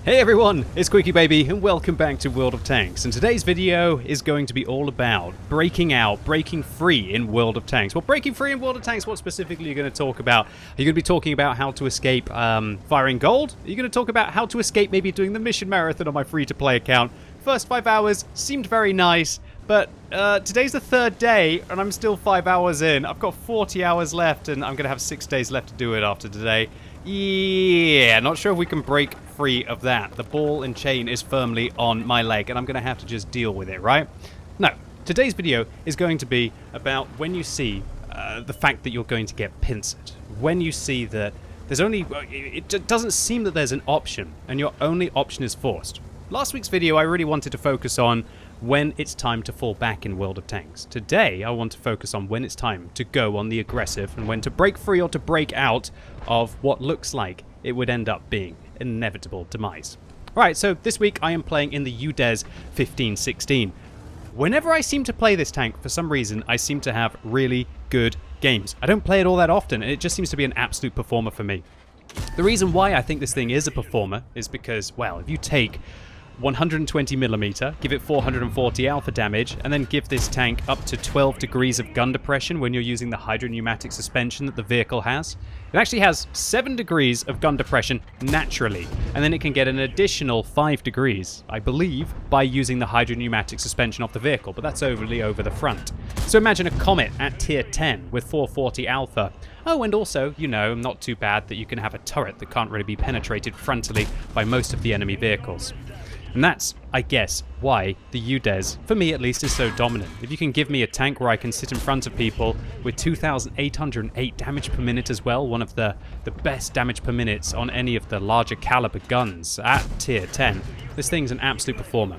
Hey everyone, it's QuickyBaby and welcome back to World of Tanks. And today's video is going to be all about breaking free in World of Tanks. Well, breaking free in World of Tanks, what specifically are you going to talk about? Are you going to be talking about how to escape firing gold? Are you going to talk about how to escape maybe doing the mission marathon on my free-to-play account? First 5 hours seemed very nice, but today's the third day and I'm still 5 hours in. I've got 40 hours left and I'm going to have 6 days left to do it after today. Yeah, not sure if we can break free of that. The ball and chain is firmly on my leg and I'm going to have to just deal with it, right? No, today's video is going to be about when you see the fact that you're going to get pincered. When you see that there's only... it doesn't seem that there's an option and your only option is forced. Last week's video I really wanted to focus on when it's time to fall back in World of Tanks. Today I want to focus on when it's time to go on the aggressive and when to break free or to break out of what looks like it would end up being an inevitable demise. Alright, so this week I am playing in the UDES 1516. Whenever I seem to play this tank, for some reason I seem to have really good games. I don't play it all that often and it just seems to be an absolute performer for me. The reason why I think this thing is a performer is because, well, if you take 120mm, give it 440 alpha damage, and then give this tank up to 12 degrees of gun depression when you're using the hydropneumatic suspension that the vehicle has. It actually has 7 degrees of gun depression naturally, and then it can get an additional 5 degrees, I believe, by using the hydropneumatic suspension off the vehicle, but that's overly over the front. So imagine a Comet at tier 10 with 440 alpha. Oh, and also, you know, not too bad that you can have a turret that can't really be penetrated frontally by most of the enemy vehicles. And that's, I guess, why the UDES, for me at least, is so dominant. If you can give me a tank where I can sit in front of people with 2,808 damage per minute as well, one of the best damage per minute on any of the larger caliber guns at tier 10, this thing's an absolute performer.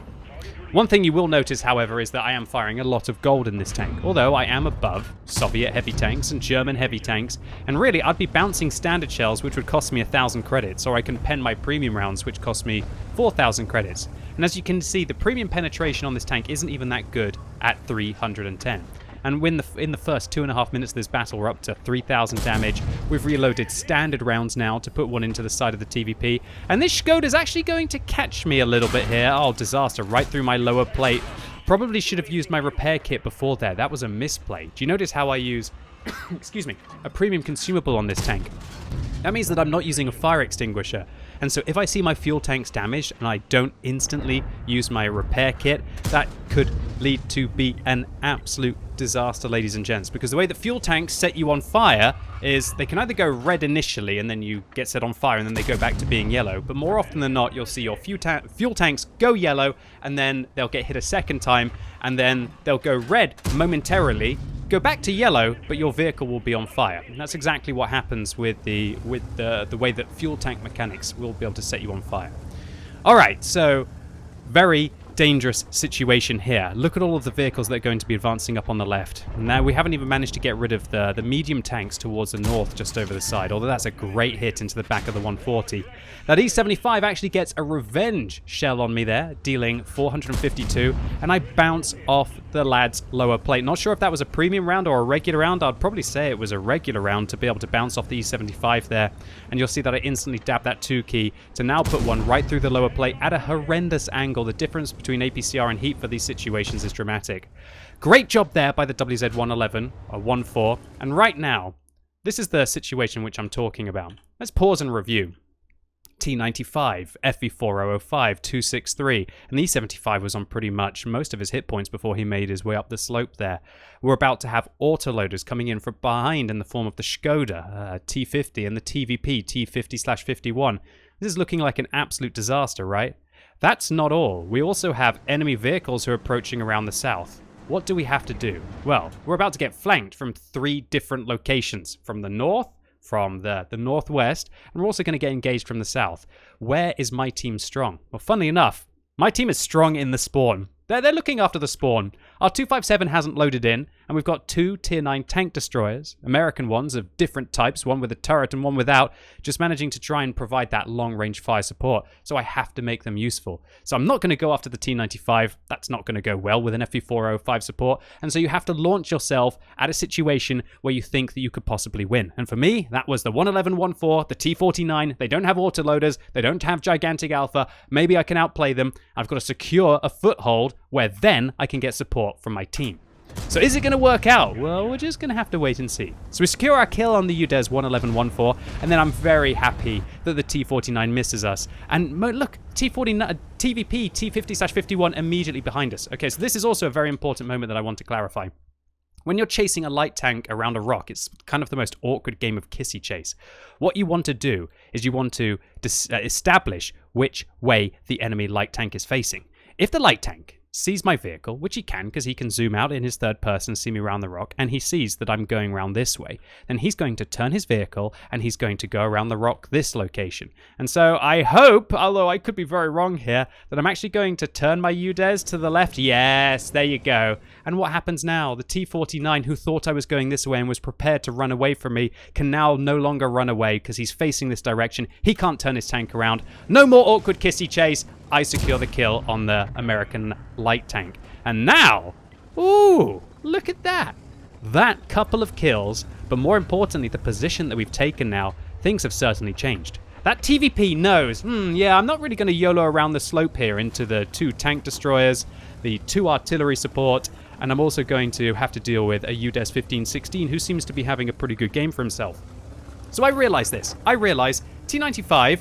One thing you will notice, however, is that I am firing a lot of gold in this tank, although I am above Soviet heavy tanks and German heavy tanks, and really I'd be bouncing standard shells which would cost me 1,000 credits, or I can pen my premium rounds which cost me 4,000 credits. And as you can see, the premium penetration on this tank isn't even that good at 310. And in the first 2.5 minutes of this battle, we're up to 3,000 damage. We've reloaded standard rounds now to put one into the side of the TVP. And this Skoda's actually going to catch me a little bit here. Oh, disaster, right through my lower plate. Probably should have used my repair kit before there. That was a misplay. Do you notice how I use, excuse me, a premium consumable on this tank? That means that I'm not using a fire extinguisher. And so if I see my fuel tanks damaged and I don't instantly use my repair kit, that could lead to be an absolute disaster, ladies and gents. Because the way that fuel tanks set you on fire is they can either go red initially and then you get set on fire and then they go back to being yellow. But more often than not, you'll see your fuel tanks go yellow and then they'll get hit a second time and then they'll go red momentarily, go back to yellow, but your vehicle will be on fire. And that's exactly what happens with the way that fuel tank mechanics will be able to set you on fire. Alright, so very dangerous situation here. Look at all of the vehicles that are going to be advancing up on the left. Now, we haven't even managed to get rid of the medium tanks towards the north just over the side, although that's a great hit into the back of the 140. That E75 actually gets a revenge shell on me there, dealing 452, and I bounce off the lad's lower plate. Not sure if that was a premium round or a regular round. I'd probably say it was a regular round to be able to bounce off the E75 there, and you'll see that I instantly dab that 2 key to now put one right through the lower plate at a horrendous angle. The difference between APCR and heat for these situations is dramatic. Great job there by the WZ-111, or 1-4, and right now, this is the situation which I'm talking about. Let's pause and review. T95, FV4005, 263, and the E75 was on pretty much most of his hit points before he made his way up the slope there. We're about to have autoloaders coming in from behind in the form of the Skoda T50 and the TVP T50/51. This is looking like an absolute disaster, right? That's not all. We also have enemy vehicles who are approaching around the south. What do we have to do? Well, we're about to get flanked from 3 different locations. From the north, from the northwest, and we're also going to get engaged from the south. Where is my team strong? Well, funnily enough, my team is strong in the spawn. They're looking after the spawn. Our 257 hasn't loaded in, and we've got 2 tier 9 tank destroyers, American ones of different types, one with a turret and one without, just managing to try and provide that long-range fire support, so I have to make them useful. So I'm not going to go after the T-95, that's not going to go well with an FV405 support, and so you have to launch yourself at a situation where you think that you could possibly win. And for me, that was the 111-14, the T-49, they don't have autoloaders, they don't have gigantic alpha, maybe I can outplay them, I've got to secure a foothold where then I can get support from my team. So is it going to work out? Well, we're just going to have to wait and see. So we secure our kill on the UDES 111-14, and then I'm very happy that the T-49 misses us. And look, T-49, TVP, T-50/51 immediately behind us. Okay, so this is also a very important moment that I want to clarify. When you're chasing a light tank around a rock, it's kind of the most awkward game of kissy chase. What you want to do is you want to establish which way the enemy light tank is facing. If the light tank sees my vehicle, which he can because he can zoom out in his third person, see me around the rock, and he sees that I'm going around this way, then he's going to turn his vehicle and he's going to go around the rock this location. And so I hope, although I could be very wrong here, that I'm actually going to turn my UDES to the left. Yes, there you go. And what happens now? The T-49, who thought I was going this way and was prepared to run away from me, can now no longer run away because he's facing this direction. He can't turn his tank around. No more awkward kissy chase. I secure the kill on the American light tank. And now, ooh, look at that. That couple of kills, but more importantly, the position that we've taken now, things have certainly changed. That TVP knows, yeah, I'm not really going to YOLO around the slope here into the 2 tank destroyers, the 2 artillery support, and I'm also going to have to deal with a UDES 1516 who seems to be having a pretty good game for himself. So I realize this. I realize T-95,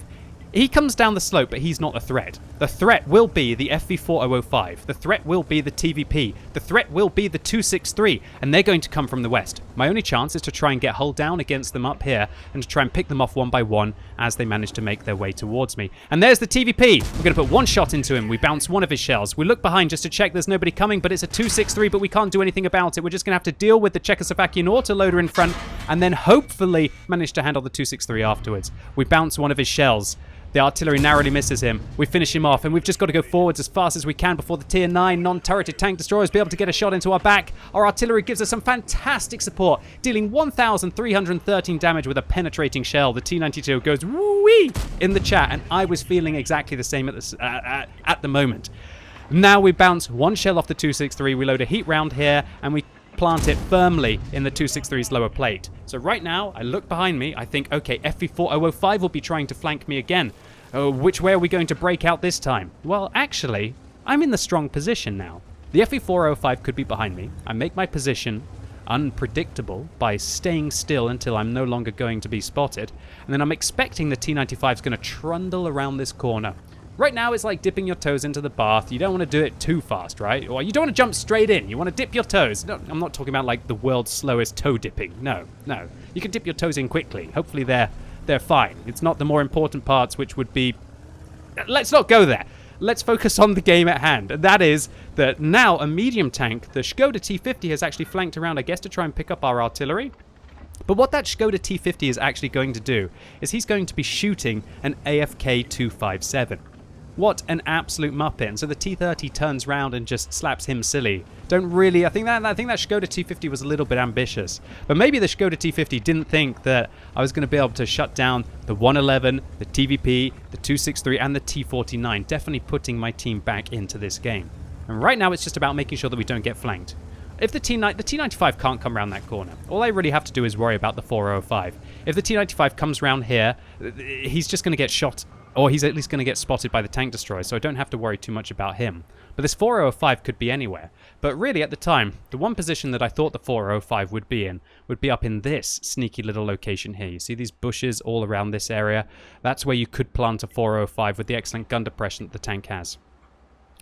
he comes down the slope, but he's not a threat. The threat will be the FV4005. The threat will be the TVP. The threat will be the 263, and they're going to come from the west. My only chance is to try and get hull down against them up here and to try and pick them off one by one as they manage to make their way towards me. And there's the TVP. We're going to put one shot into him. We bounce one of his shells. We look behind just to check there's nobody coming, but it's a 263, but we can't do anything about it. We're just going to have to deal with the Czechoslovakian autoloader in front and then hopefully manage to handle the 263 afterwards. We bounce one of his shells. The artillery narrowly misses him. We finish him off, and we've just got to go forwards as fast as we can before the tier 9 non-turreted tank destroyers be able to get a shot into our back. Our artillery gives us some fantastic support, dealing 1,313 damage with a penetrating shell. The T-92 goes woo-wee in the chat, and I was feeling exactly the same at the moment. Now we bounce one shell off the 263, we load a heat round here, and we plant it firmly in the 263's lower plate. So right now, I look behind me, I think, okay, FV4005 will be trying to flank me again. Which way are we going to break out this time? Well, actually, I'm in the strong position now. The FV405 could be behind me. I make my position unpredictable by staying still until I'm no longer going to be spotted. And then I'm expecting the T-95 is going to trundle around this corner. Right now, it's like dipping your toes into the bath. You don't want to do it too fast, right? Or you don't want to jump straight in. You want to dip your toes. No, I'm not talking about like the world's slowest toe dipping. No. You can dip your toes in quickly. Hopefully they're fine. It's not the more important parts, which would be... Let's not go there. Let's focus on the game at hand. And that is that now a medium tank, the Skoda T50, has actually flanked around, I guess, to try and pick up our artillery. But what that Skoda T50 is actually going to do is he's going to be shooting an AFK 257. What an absolute muppet. And so the T30 turns round and just slaps him silly. Don't really... I think that Skoda T50 was a little bit ambitious. But maybe the Skoda T50 didn't think that I was going to be able to shut down the 111, the TVP, the 263, and the T49. Definitely putting my team back into this game. And right now it's just about making sure that we don't get flanked. If the T95 can't come around that corner, all I really have to do is worry about the 405. If the T95 comes around here, he's just going to get shot, or he's at least going to get spotted by the tank destroyer, so I don't have to worry too much about him. But this 405 could be anywhere. But really, at the time, the one position that I thought the 405 would be in would be up in this sneaky little location here. You see these bushes all around this area? That's where you could plant a 405 with the excellent gun depression that the tank has.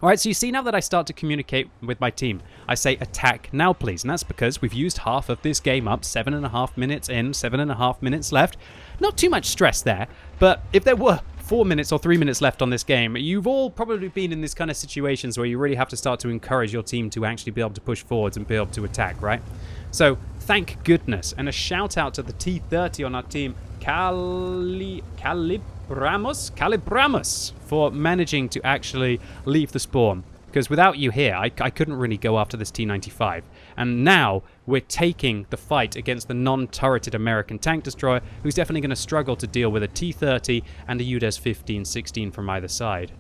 Alright, so you see now that I start to communicate with my team, I say attack now please, and that's because we've used half of this game up, 7.5 minutes in, 7.5 minutes left. Not too much stress there, but if there were 4 minutes or 3 minutes left on this game, you've all probably been in this kind of situations where you really have to start to encourage your team to actually be able to push forwards and be able to attack, right? So, thank goodness, and a shout out to the T30 on our team, Calibramos, for managing to actually leave the spawn. because without you here, I couldn't really go after this T-95. And now we're taking the fight against the non-turreted American tank destroyer, who's definitely going to struggle to deal with a T-30 and a UDES 15-16 from either side.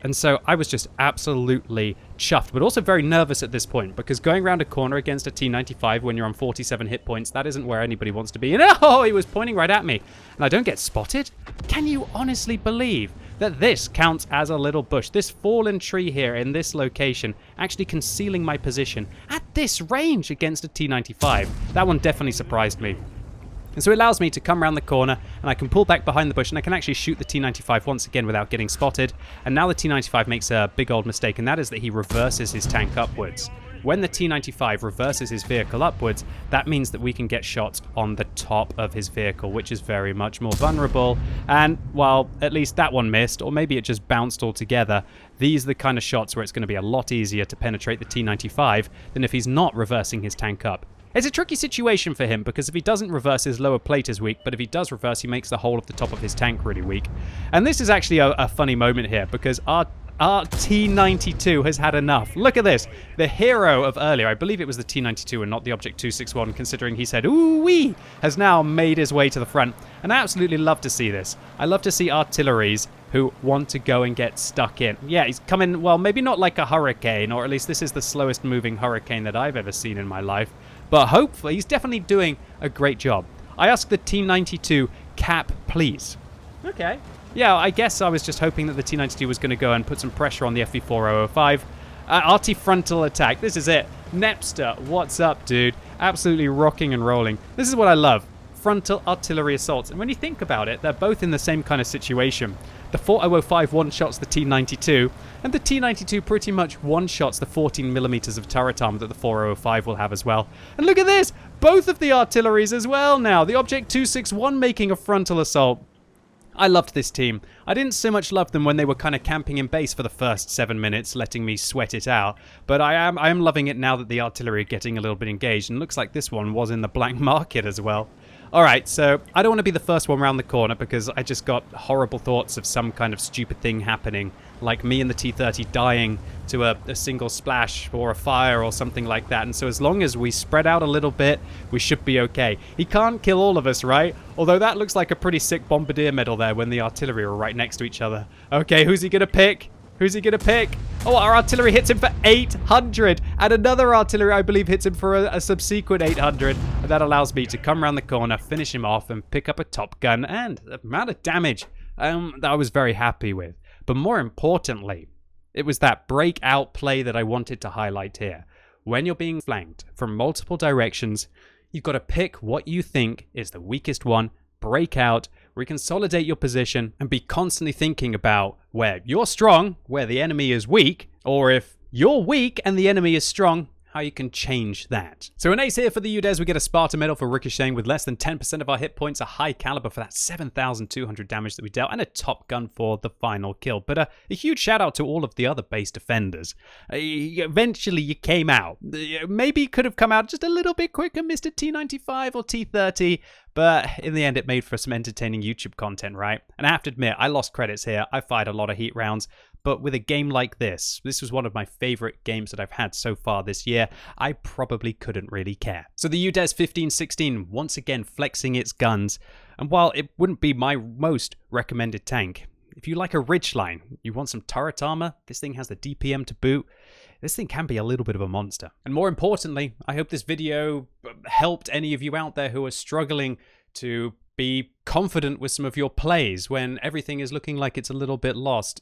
And so I was just absolutely chuffed, but also very nervous at this point, because going around a corner against a T-95 when you're on 47 hit points, that isn't where anybody wants to be. And oh, he was pointing right at me, and I don't get spotted? Can you honestly believe that this counts as a little bush? This fallen tree here in this location actually concealing my position at this range against a T-95. That one definitely surprised me. And so it allows me to come around the corner, and I can pull back behind the bush, and I can actually shoot the T-95 once again without getting spotted. And now the T-95 makes a big old mistake, and that is that he reverses his tank upwards. When the T-95 reverses his vehicle upwards, that means that we can get shots on the top of his vehicle, which is very much more vulnerable. And, well, at least that one missed, or maybe it just bounced altogether. These are the kind of shots where it's going to be a lot easier to penetrate the T-95 than if he's not reversing his tank up. It's a tricky situation for him, because if he doesn't reverse, his lower plate is weak, but if he does reverse, he makes the whole of the top of his tank really weak. And this is actually a funny moment here, because our T-92 has had enough. Look at this. The hero of earlier, I believe it was the T-92 and not the Object 261, considering he said, ooh-wee, has now made his way to the front. And I absolutely love to see this. I love to see artilleries who want to go and get stuck in. Yeah, he's coming, well, maybe not like a hurricane, or at least this is the slowest moving hurricane that I've ever seen in my life. But hopefully, he's definitely doing a great job. I asked the T-92, cap, please. Okay. Yeah, I guess I was just hoping that the T-92 was going to go and put some pressure on the FV4005. RT frontal attack. This is it. Nepster, what's up, dude? Absolutely rocking and rolling. This is what I love. Frontal artillery assaults. And when you think about it, they're both in the same kind of situation. The 4005 one-shots the T-92, and the T-92 pretty much one-shots the 14 millimeters of turret armor that the 4005 will have as well. And look at this! Both of the artilleries as well now. The Object 261 making a frontal assault. I loved this team. I didn't so much love them when they were kind of camping in base for the first 7 minutes, letting me sweat it out. But I am loving it now that the artillery are getting a little bit engaged, and looks like this one was in the black market as well. Alright, so I don't want to be the first one around the corner, because I just got horrible thoughts of some kind of stupid thing happening, like me and the T-30 dying to a single splash or a fire or something like that. And so as long as we spread out a little bit, we should be okay. He can't kill all of us, right? Although that looks like a pretty sick bombardier medal there when the artillery are right next to each other. Okay, who's he gonna pick? Who's he gonna pick? Oh, our artillery hits him for 800, and another artillery, I believe, hits him for a subsequent 800, and that allows me to come around the corner, finish him off, and pick up a top gun, and the amount of damage that I was very happy with. But more importantly, it was that breakout play that I wanted to highlight here. When you're being flanked from multiple directions, you've got to pick what you think is the weakest one, break out, reconsolidate your position, and be constantly thinking about where you're strong, where the enemy is weak, or if you're weak and the enemy is strong, how you can change that. So an ace here for the UDES. We get a Sparta medal for ricocheting with less than 10% of our hit points, a high caliber for that 7,200 damage that we dealt, and a top gun for the final kill. But a huge shout out to all of the other base defenders. Eventually you came out. Maybe you could have come out just a little bit quicker, Mr. T-95 or T-30, but in the end it made for some entertaining YouTube content, right? And I have to admit, I lost credits here. I fired a lot of heat rounds. But with a game like this was one of my favorite games that I've had so far this year. I probably couldn't really care. So the UDES 1516 once again flexing its guns. And while it wouldn't be my most recommended tank, if you like a ridgeline, you want some turret armor, this thing has the DPM to boot. This thing can be a little bit of a monster. And more importantly, I hope this video helped any of you out there who are struggling to be confident with some of your plays when everything is looking like it's a little bit lost.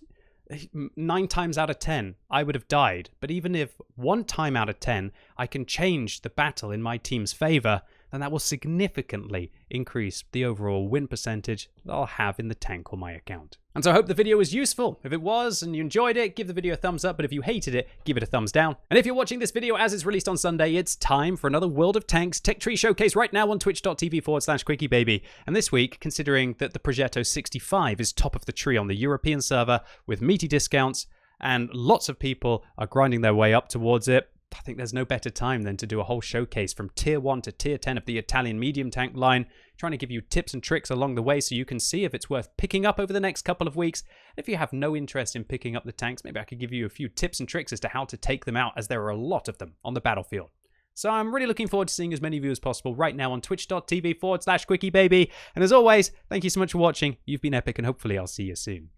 9 times out of 10, I would have died. But even if 1 time out of 10, I can change the battle in my team's favor, then that will significantly increase the overall win percentage that I'll have in the tank on my account. And so I hope the video was useful. If it was and you enjoyed it, give the video a thumbs up. But if you hated it, give it a thumbs down. And if you're watching this video as it's released on Sunday, it's time for another World of Tanks Tech Tree Showcase right now on twitch.tv/QuickyBaby. And this week, considering that the Progetto 65 is top of the tree on the European server with meaty discounts, and lots of people are grinding their way up towards it, I think there's no better time than to do a whole showcase from tier 1 to tier 10 of the Italian medium tank line, trying to give you tips and tricks along the way so you can see if it's worth picking up over the next couple of weeks. If you have no interest in picking up the tanks, maybe I could give you a few tips and tricks as to how to take them out, as there are a lot of them on the battlefield. So I'm really looking forward to seeing as many of you as possible right now on twitch.tv/QuickyBaby. And as always, thank you so much for watching. You've been epic, and hopefully I'll see you soon.